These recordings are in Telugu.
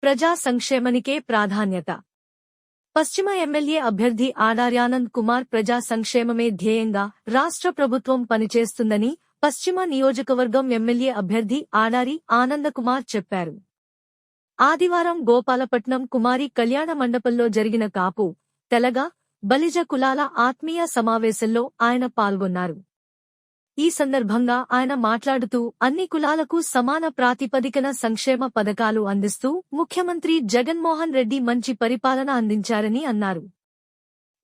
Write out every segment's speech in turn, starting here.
ప్రజా సంక్షేమానికే ప్రాధాన్యత. పశ్చిమ ఎమ్మెల్యే అభ్యర్థి ఆడారి ఆనంద్ కుమార్ ప్రజా సంక్షేమమే ధ్యేయంగా రాష్ట్ర ప్రభుత్వం పనిచేస్తుందని పశ్చిమ నియోజకవర్గం ఎమ్మెల్యే అభ్యర్థి ఆడారి ఆనందకుమార్ చెప్పారు. ఆదివారం గోపాలపట్నం కుమారి కళ్యాణ మండపంలో జరిగిన కాపు, తెలగ, బలిజ కులాల ఆత్మీయ సమావేశంలో ఆయన పాల్గొన్నారు. ఈ సందర్భంగా ఆయన మాట్లాడుతూ అన్ని కులాలకు సమాన ప్రాతిపదికన సంక్షేమ పథకాలు అందిస్తూ ముఖ్యమంత్రి జగన్మోహన్ రెడ్డి మంచి పరిపాలన అందించారని అన్నారు.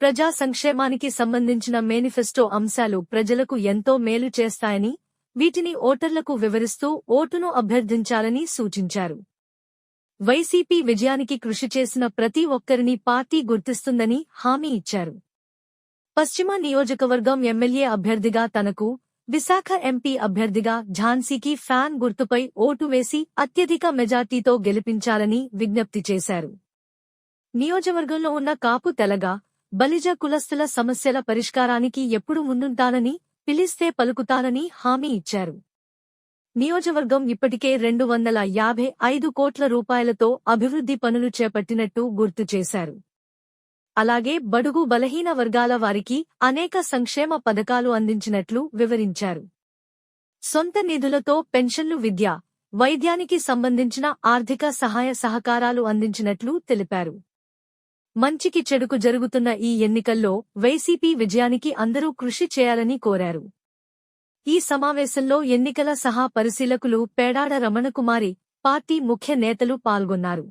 ప్రజా సంక్షేమానికి సంబంధించిన మేనిఫెస్టో అంశాలు ప్రజలకు ఎంతో మేలు చేస్తాయని, వీటిని ఓటర్లకు వివరిస్తూ ఓటును అభ్యర్థించాలని సూచించారు. వైసీపీ విజయానికి కృషి చేసిన ప్రతి ఒక్కరిని పార్టీ గుర్తిస్తుందని హామీ ఇచ్చారు. పశ్చిమ నియోజకవర్గం ఎమ్మెల్యే అభ్యర్థిగా తనకు, విశాఖ ఎంపీ అభ్యర్థిగా ఝాన్సీకి ఫ్యాన్ గుర్తుపై ఓటు వేసి అత్యధిక మెజార్టీతో గెలిపించాలని విజ్ఞప్తి చేశారు. నియోజకవర్గంలో ఉన్న కాపు, తెలగ, బలిజ కులస్తుల సమస్యల పరిష్కారానికి ఎప్పుడు ముందుంటానని, పిలిస్తే పలుకుతానని హామీ ఇచ్చారు. నియోజకవర్గం ఇప్పటికే 255 కోట్ల రూపాయలతో అభివృద్ధి పనులు చేపట్టినట్టు గుర్తు చేశారు. అలాగే బడుగు బలహీన వర్గాల వారికి అనేక సంక్షేమ పథకాలు అందించినట్లు వివరించారు. సొంత నిధులతో పెన్షన్లు, విద్య, వైద్యానికి సంబంధించిన ఆర్థిక సహాయ సహకారాలు అందించినట్లు తెలిపారు. మంచికి చెడుకు జరుగుతున్న ఈ ఎన్నికల్లో వైసీపీ విజయానికి అందరూ కృషి చేయాలని కోరారు. ఈ సమావేశంలో ఎన్నికల సహా పరిశీలకులు పేడాడ రమణకుమారి, పార్టీ ముఖ్య నేతలు పాల్గొన్నారు.